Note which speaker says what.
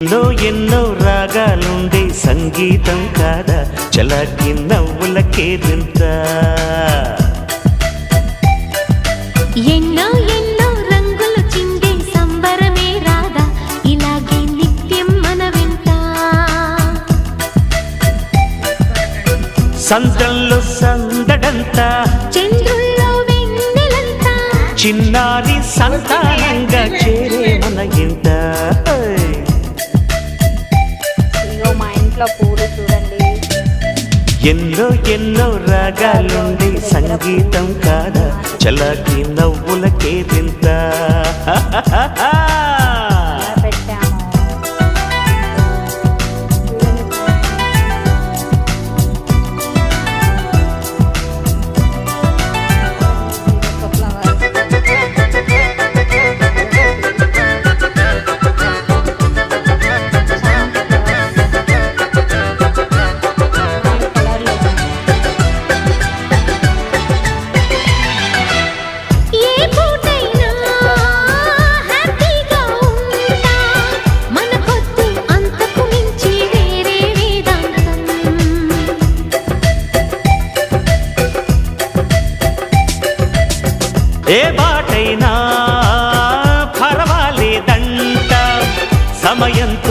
Speaker 1: ఎన్నో ఎన్నో రాగాలుండే సంగీతం కాదా చలాకి నవ్వులకేదింత
Speaker 2: ఎన్నో ఎన్నో రంగులు చిందే సంబరమే రాదా ఇలాగే నిత్యం మన వెంట
Speaker 1: సంద్రంలో సందడంతా
Speaker 2: చంద్రుల్లో వెన్నెలంతా
Speaker 1: చిన్నారి సంతానంగా చేరే మన ఇంట
Speaker 3: మా ఇంట్లో పూలు చూడండి.
Speaker 1: ఎన్నో ఎన్నో రాగాలుండే సంగీతం కాదా చలాకి నవ్వులకేదింత
Speaker 3: పెట్టాము
Speaker 2: ఏ పూటైనా హ్యాపీగా ఉంటా మన పొద్దు అంతకు మించి వేరే వేదాంతం
Speaker 1: ఏ బాటైనా పర్వాలేదంట సమయంతో